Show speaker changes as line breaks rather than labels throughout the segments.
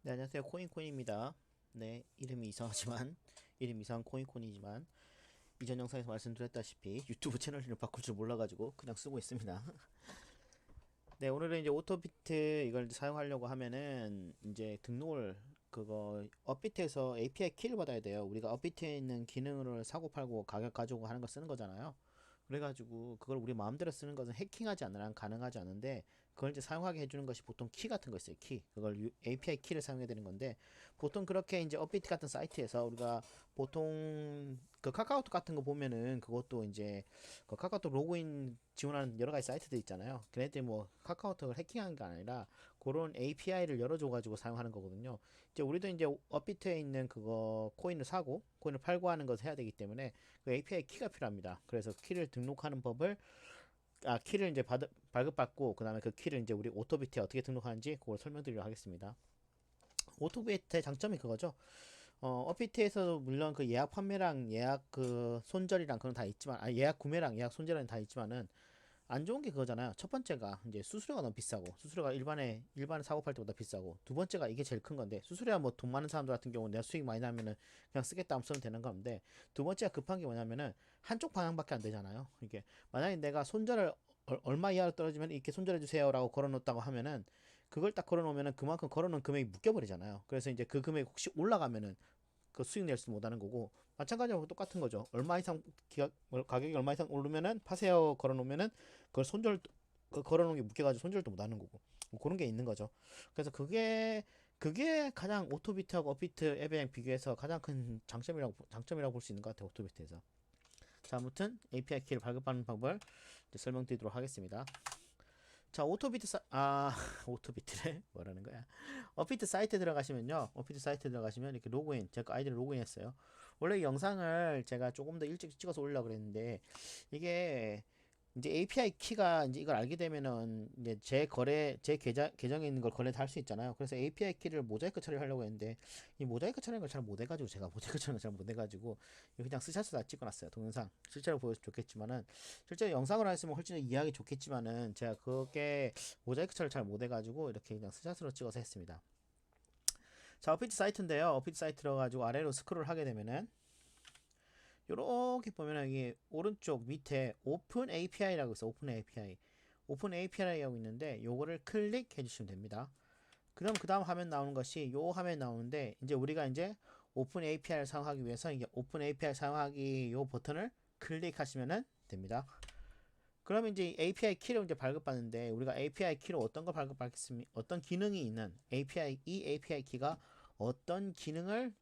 네, 안녕하세요. 코인코인입니다. 네, 이름이 이상하지만, 이름 이상한 코인코인이지만, 이전 영상에서 말씀드렸다시피 유튜브 채널 이름 바꿀 줄 몰라가지고 그냥 쓰고 있습니다. 네, 오늘은 이제 오토비트 이걸 이제 사용하려고 하면은, 이제 등록을, 그거, 업비트에서 API 키를 받아야 돼요. 우리가 업비트에 있는 기능을 사고 팔고 가격 가지고 하는 거 쓰는 거잖아요. 그래가지고 그걸 우리 마음대로 쓰는 것은 해킹하지 않는 한 가능하지 않은데, 그걸 이제 사용하게 해주는 것이 보통 키 같은 거 있어요. 키, 그걸 API 키를 사용해야 되는 건데, 보통 그렇게 이제 업비트 같은 사이트에서 우리가 보통 그 카카오톡 같은 거 보면은, 그것도 이제 그 카카오톡 로그인 지원하는 여러 가지 사이트들 있잖아요. 걔네들이 뭐 카카오톡을 해킹하는 게 아니라 그런 API를 열어줘가지고 사용하는 거거든요. 이제 우리도 이제 업비트에 있는 그거 코인을 사고 코인을 팔고 하는 것을 해야 되기 때문에 그 API 키가 필요합니다. 그래서 키를 등록하는 법을, 키를 이제 발급받고 그 다음에 그 키를 이제 우리 오토비트에 어떻게 등록하는지 그걸 설명드리도록 하겠습니다. 오토비트의 장점이 그거죠. 업비트에서도 물론 그 예약 판매랑 예약 그 손절이랑 그런 다 있지만, 예약 구매랑 예약 손절은 다 있지만은 안 좋은 게 그거잖아요. 첫 번째가 이제 수수료가 너무 비싸고, 수수료가 일반에 사고 팔 때보다 비싸고, 두 번째가 이게 제일 큰 건데, 수수료야 뭐 돈 많은 사람들 같은 경우는 내가 수익 많이 나면은 그냥 쓰겠다 하면 쓰면 되는 건데, 두 번째가 급한 게 뭐냐면은 한쪽 방향밖에 안 되잖아요. 이게 만약에 내가 손절을 얼마 이하로 떨어지면 이렇게 손절해 주세요라고 걸어놓았다고 하면은, 그걸 딱 걸어놓으면은 그만큼 걸어놓은 금액이 묶여버리잖아요. 그래서 이제 그 금액이 혹시 올라가면은 그 수익 낼수 못하는 거고, 마찬가지로 똑같은 거죠. 얼마 이상 가격이 얼마 이상 오르면은 파세요 걸어놓으면은 그걸 손절, 그 걸어놓은 게 묶여가지고 손절도 못하는 거고, 뭐 그런 게 있는 거죠. 그래서 그게 가장 오토비트하고 업비트 앱에 비교해서 가장 큰 장점이라고 볼 수 있는 것 같아요. 오토비트에서. 자, 아무튼 API 키를 발급하는 방법을 이제 설명드리도록 하겠습니다. 자, 오토비트래 뭐라는 거야. 업비트 사이트 들어가시면요, 업비트 사이트 들어가시면 이렇게 로그인, 제가 아이디를 로그인했어요. 원래 이 영상을 제가 조금 더 일찍 찍어서 올리려고 그랬는데, 이게 이제 API 키가 이제 이걸 알게 되면은 이제 제 계정에 있는 걸 거래도 할 수 있잖아요. 그래서 API 키를 모자이크 처리하려고 했는데, 이 모자이크 처리하는 걸 잘 못해가지고, 제가 모자이크 처리하는 걸 잘 못해가지고 그냥 스샷을 다 찍어놨어요. 동영상 실제로 보여서 좋겠지만은, 실제로 영상으로 했으면 훨씬 더 이해하기 좋겠지만은, 제가 그게 모자이크 처리를 잘 못해가지고 이렇게 그냥 스샷으로 찍어서 했습니다. 자, 어피트 사이트인데요. 어피트 사이트 들어가지고 아래로 스크롤 하게 되면은, 요렇게 보면은 이게 오른쪽 밑에 오픈 API라고 있어. 오픈 API. 오픈 API라고 있는데, 요거를 클릭해 주시면 됩니다. 그럼 그 다음 화면 나오는 것이 요 화면 나오는데, 이제 우리가 이제 오픈 API를 사용하기 위해서 이게 오픈 API 사용하기 요 버튼을 클릭하시면 됩니다. 그러면 이제 API 키를 이제 발급받는데, 우리가 API 키로 어떤 걸 발급받겠습니까? 어떤 기능이 있는 이 API 키가 어떤 기능을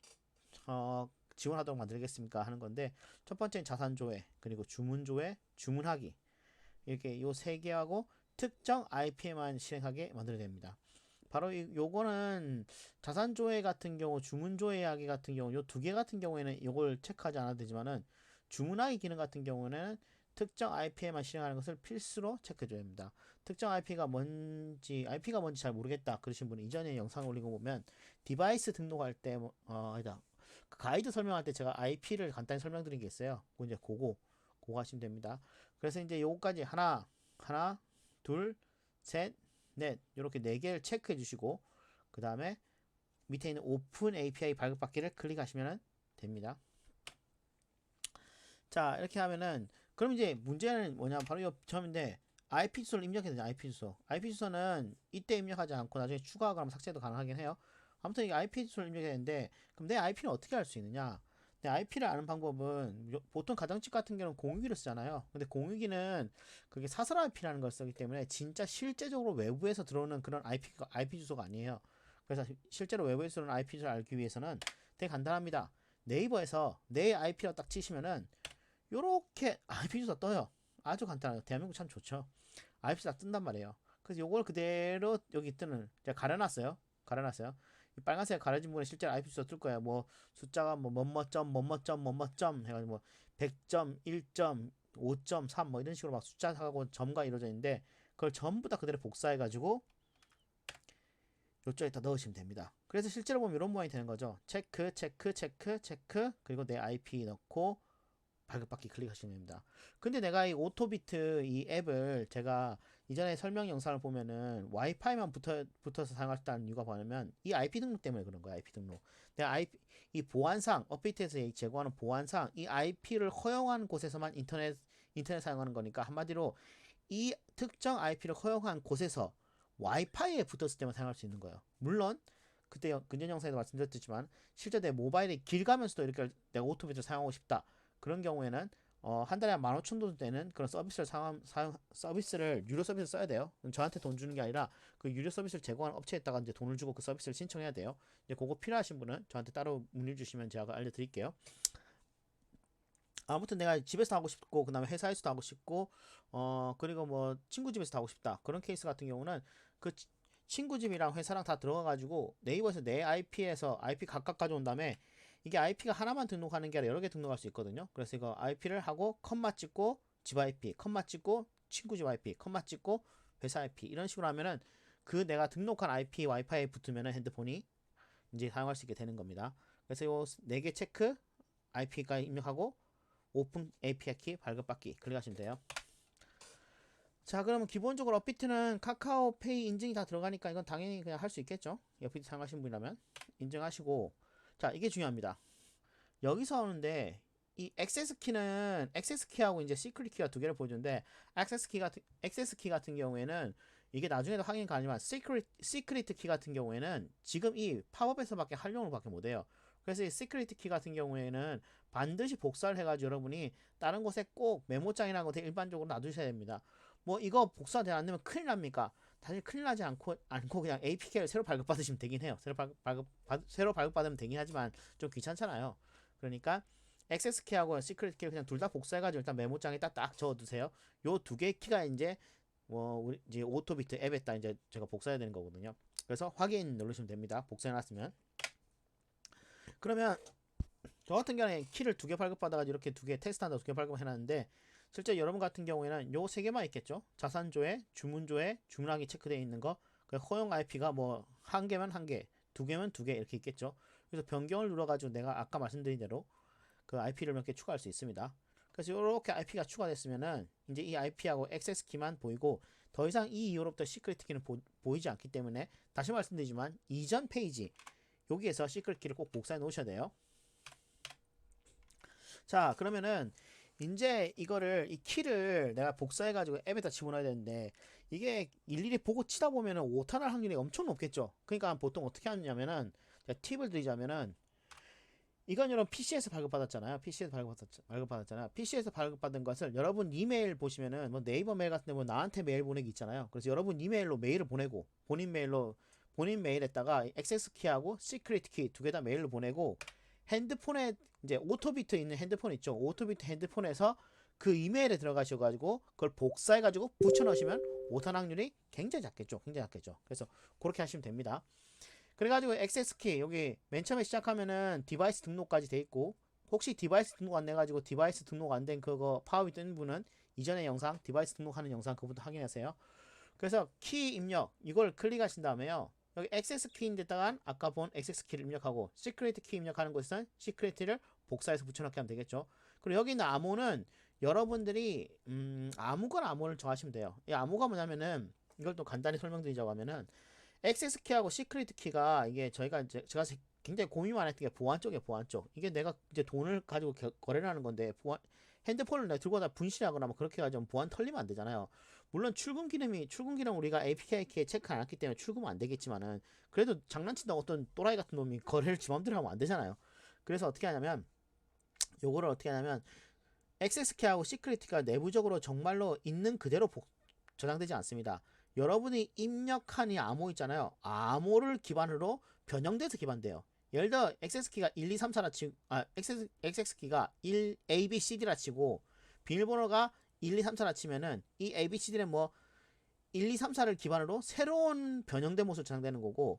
지원하도록 만들겠습니까 하는 건데, 첫 번째는 자산 조회, 그리고 주문 조회, 주문하기, 이렇게 요 세 개하고 특정 IP에만 실행하게 만들어야 됩니다. 바로 요거는 자산 조회 같은 경우, 주문 조회하기 같은 경우, 요 두 개 같은 경우에는 요걸 체크하지 않아도 되지만은, 주문하기 기능 같은 경우는 특정 IP에만 실행하는 것을 필수로 체크해줘야 됩니다. 특정 IP가 뭔지 잘 모르겠다 그러신 분은 이전에 영상 올린 거 보면, 디바이스 등록할 때, 아니다. 그 가이드 설명할 때 제가 IP를 간단히 설명드린 게 있어요. 그거 이제 그거 하시면 됩니다. 그래서 이제 요거까지 하나, 둘, 셋, 넷, 이렇게 네 개를 체크해 주시고, 그 다음에 밑에 있는 오픈 API 발급받기를 클릭하시면 됩니다. 자, 이렇게 하면은, 그럼 이제 문제는 뭐냐, 바로 이 처음인데, IP 주소를 입력해야 되죠. IP 주소. IP 주소는 이때 입력하지 않고 나중에 추가하거나 삭제도 가능하긴 해요. 아무튼 이 IP 주소를 입력해야 되는데, 그럼 내 IP는 어떻게 알 수 있느냐? 내 IP를 아는 방법은, 보통 가정집 같은 경우는 공유기를 쓰잖아요. 근데 공유기는 그게 사설 IP라는 걸 쓰기 때문에 진짜 실제적으로 외부에서 들어오는 그런 IP 주소가 아니에요. 그래서 실제로 외부에서 들어오는 IP 주소를 알기 위해서는 되게 간단합니다. 네이버에서 내 IP라고 딱 치시면은 요렇게 IP 주소 떠요. 아주 간단해요. 대한민국 참 좋죠. IP 주소 딱 뜬단 말이에요. 그래서 요걸 그대로 여기 뜨는, 제가 가려놨어요. 이 빨간색 가려진 부분에 실제로 IP 주소 뜰 거예요. 뭐 숫자가 뭐 뭐뭐점 해가지고 뭐 100점, 1점, 5.3 뭐 이런 식으로 막 숫자하고 점과 이루어져 있는데, 그걸 전부 다 그대로 복사해가지고 요쪽에다 넣으시면 됩니다. 그래서 실제로 보면 이런 모양이 되는 거죠. 체크, 체크, 체크, 체크, 그리고 내 IP 넣고 발급받기 클릭하시면 됩니다. 근데 내가 이 오토비트 이 앱을 제가 이전에 설명 영상을 보면은 와이파이만 붙어서 사용할 수 있다는 이유가 뭐냐면 이 IP 등록 때문에 그런 거야. IP 등록. 내가 이 보안상 업비트에서 제공하는 보안상 이 IP를 허용한 곳에서만 인터넷 사용하는 거니까 한마디로 이 특정 IP를 허용한 곳에서 와이파이에 붙었을 때만 사용할 수 있는 거예요. 물론 그때 근전 영상에도 말씀드렸지만 실제 내 모바일이 길 가면서도 이렇게 내가 오토비트를 사용하고 싶다. 그런 경우에는 한 달에 한 15,000원 되는 그런 서비스를 유료 서비스를 써야 돼요. 저한테 돈 주는 게 아니라 그 유료 서비스를 제공하는 업체에다가 이제 돈을 주고 그 서비스를 신청해야 돼요. 이제 그거 필요하신 분은 저한테 따로 문의 주시면 제가 알려드릴게요. 아무튼 내가 집에서 하고 싶고 그다음에 회사에서도 하고 싶고 그리고 뭐 친구 집에서 하고 싶다. 그런 케이스 같은 경우는 그 친구 집이랑 회사랑 다 들어가 가지고 네이버에서 내 IP에서 IP 각각 가져온 다음에 이게 IP가 하나만 등록하는 게 아니라 여러 개 등록할 수 있거든요. 그래서 이거 IP를 하고 컴마 찍고 집 IP, 컴마 찍고 친구 집 IP, 컴마 찍고 회사 IP 이런 식으로 하면은 그 내가 등록한 IP 와이파이에 붙으면은 핸드폰이 이제 사용할 수 있게 되는 겁니다. 그래서 요 4개 체크 IP가 입력하고 오픈 API 키 발급받기 클릭하시면 돼요. 자, 그러면 기본적으로 업비트는 카카오페이 인증이 다 들어가니까 이건 당연히 그냥 할 수 있겠죠. 업비트 사용하신 분이라면 인증하시고, 자, 이게 중요합니다. 여기서 오는데 이 액세스 키하고 이제 시크릿 키가 두 개를 보여주는데 액세스 키 같은 경우에는 이게 나중에도 확인 가능하지만 시크릿 키 같은 경우에는 지금 이 팝업에서밖에 활용을밖에 못해요. 그래서 이 시크릿 키 같은 경우에는 반드시 복사를 해가지고 여러분이 다른 곳에 꼭 메모장이라는 거 일반적으로 놔두셔야 됩니다. 뭐 이거 복사 안 되면 큰일 납니까? 사실 큰일 나지 않고 그냥 APK를 새로 발급받으시면 되긴 해요. 새로 발급받으면 되긴 하지만 좀 귀찮잖아요. 그러니까 액세스 키하고 시크릿 키를 그냥 둘 다 복사해가지고 일단 메모장에 딱 적어두세요. 요 두 개의 키가 이제 우리 이제 오토비트 앱에다 이제 제가 복사해야 되는 거거든요. 그래서 확인 누르시면 됩니다. 복사해놨으면. 그러면 저 같은 경우에 키를 두 개 발급받아가지고 이렇게 두 개 테스트한다 두 개 발급해놨는데 실제 여러분 같은 경우에는 요 세 개만 있겠죠. 자산조회, 주문조회, 주문하기 체크되어 있는 거. 그 허용 IP가 뭐 한 개면 한 개, 두 개면 두 개 이렇게 있겠죠. 그래서 변경을 눌러가지고 내가 아까 말씀드린 대로 그 IP를 몇 개 추가할 수 있습니다. 그래서 이렇게 IP가 추가됐으면은 이제 이 IP하고 액세스 키만 보이고 더 이상 이 이후로부터 시크릿 키는 보이지 않기 때문에 다시 말씀드리지만 이전 페이지 여기에서 시크릿 키를 꼭 복사해 놓으셔야 돼요. 자, 그러면은 이제 이거를 이 키를 내가 복사해 가지고 앱에다 집어넣어야 되는데 이게 일일이 보고 치다 보면은 오타날 확률이 엄청 높겠죠. 그러니까 보통 어떻게 하냐면은 제가 팁을 드리자면은 이건 여러분 PC에서 발급받았잖아요. PC에서 발급받은 것을 여러분 이메일 보시면은 뭐 네이버 메일 같은데 뭐 나한테 메일 보내기 있잖아요. 그래서 여러분 이메일로 메일을 보내고 본인 메일에다가 액세스 키하고 시크릿 키 두 개 다 메일로 보내고 핸드폰에 이제 오토비트 있는 핸드폰 있죠. 오토비트 핸드폰에서 그 이메일에 들어가셔가지고 그걸 복사해가지고 붙여넣으시면 오타 확률이 굉장히 작겠죠. 그래서 그렇게 하시면 됩니다. 그래가지고 액세스 키 여기 맨 처음에 시작하면은 디바이스 등록까지 돼 있고 혹시 디바이스 등록 안 돼가지고 디바이스 등록 안 된 그거 파업이 뜨는 분은 이전의 영상 디바이스 등록하는 영상 그부터 확인하세요. 그래서 키 입력 이걸 클릭하신 다음에요. 여기 액세스 키인데다가 아까 본 액세스 키를 입력하고 시크릿 키 입력하는 곳에서는 시크릿을 복사해서 붙여넣기 하면 되겠죠. 그리고 여기 있는 암호는 여러분들이 아무거나 암호를 정하시면 돼요. 이 암호가 뭐냐면은 이걸 또 간단히 설명드리자고 하면은 액세스 키하고 시크릿 키가 이게 제가 굉장히 고민 많이 했던 게 보안 쪽이에요. 보안 쪽. 이게 내가 이제 돈을 가지고 거래를 하는 건데 핸드폰을 내가 들고 다 분실하거나 뭐 그렇게 가지고 보안 털리면 안 되잖아요. 물론 출금 기능 우리가 APK 키에 체크 안 했기 때문에 출금은 안 되겠지만은 그래도 장난친다고 어떤 또라이 같은 놈이 거래를 지 맘대로 하면 안 되잖아요. 그래서 어떻게 하냐면 요거를 어떻게 하냐면 액세스 키하고 시크릿 키가 내부적으로 정말로 있는 그대로 저장되지 않습니다. 여러분이 입력한 이 암호 있잖아요. 암호를 기반으로 변형돼서 기반돼요. 예를 들어 액세스 키가 1, 2, 3, 4라 치고 액세스 키가 1, A, B, C, D라 치고 비밀번호가 1, 2, 3, 4라 치면은 이 A, B, C, D는 뭐 1, 2, 3, 4를 기반으로 새로운 변형된 모습으로 저장되는 거고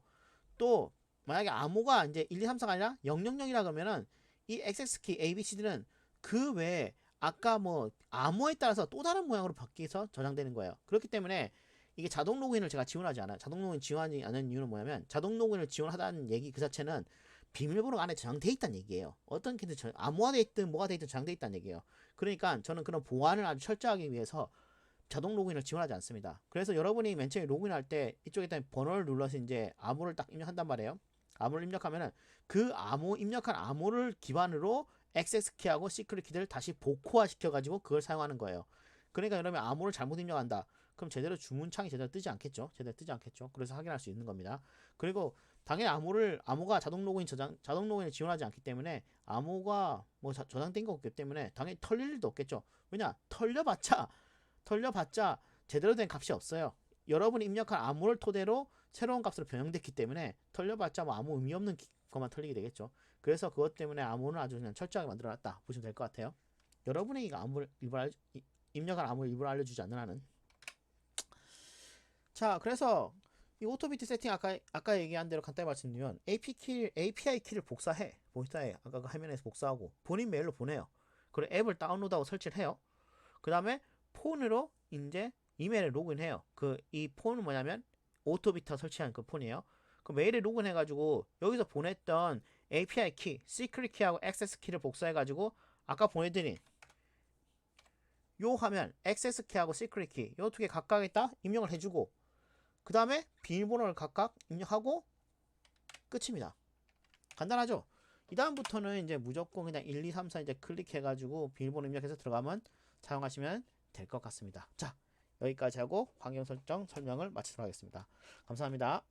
또 만약에 암호가 이제 1, 2, 3, 4가 아니라 000이라 그러면은 이 액세스 키 A, B, C, D는 그 외에 아까 뭐 암호에 따라서 또 다른 모양으로 바뀌어서 저장되는 거예요. 그렇기 때문에 이게 자동 로그인을 제가 지원하지 않아요. 자동 로그인 지원하지 않은 이유는 뭐냐면 자동 로그인을 지원하다는 얘기 그 자체는 비밀번호가 안에 저장돼 있다는 얘기예요. 어떤 키든 암호화돼 있든 뭐가 돼 있든 저장돼 있다는 얘기예요. 그러니까 저는 그런 보안을 아주 철저하기 위해서 자동 로그인을 지원하지 않습니다. 그래서 여러분이 맨 처음에 로그인할 때 이쪽에다 번호를 눌러서 이제 암호를 딱 입력한단 말이에요. 암호를 입력하면은 그 암호 입력한 암호를 기반으로 액세스 키하고 시크릿 키를 다시 복호화 시켜가지고 그걸 사용하는 거예요. 그러니까 여러분 암호를 잘못 입력한다. 그럼 제대로 주문창이 제대로 뜨지 않겠죠? 제대로 뜨지 않겠죠? 그래서 확인할 수 있는 겁니다. 그리고 당연히 암호가 자동 로그인을 지원하지 않기 때문에 암호가 뭐 저장된 거 없기 때문에 당연히 털릴 일도 없겠죠. 왜냐? 털려봤자 제대로 된 값이 없어요. 여러분이 입력한 암호를 토대로 새로운 값으로 변형됐기 때문에 털려봤자 뭐 아무 의미 없는 것만 털리게 되겠죠. 그래서 그것 때문에 암호는 아주 그냥 철저하게 만들어놨다 보시면 될 것 같아요. 여러분이 입력한 암호를 일부러 알려주지 않는 한은. 자, 그래서 이 오토비트 세팅 아까 얘기한 대로 간단히 말씀드리면 API 키를 복사해. 아까 그 화면에서 복사하고 본인 메일로 보내요. 그리고 앱을 다운로드하고 설치를 해요. 그 다음에 폰으로 이제 이메일에 로그인해요. 이 폰은 뭐냐면 오토비트가 설치한 그 폰이에요. 그 메일에 로그인해가지고 여기서 보냈던 API 키, 시크릿 키하고 액세스 키를 복사해가지고 아까 보내드린 요 화면 액세스 키하고 시크릿 키 요 두 개 각각에다 입력을 해주고 그 다음에 비밀번호를 각각 입력하고 끝입니다. 간단하죠? 이 다음부터는 이제 무조건 그냥 1, 2, 3, 4 이제 클릭해가지고 비밀번호 입력해서 들어가면 사용하시면 될 것 같습니다. 자, 여기까지 하고 환경 설정 설명을 마치도록 하겠습니다. 감사합니다.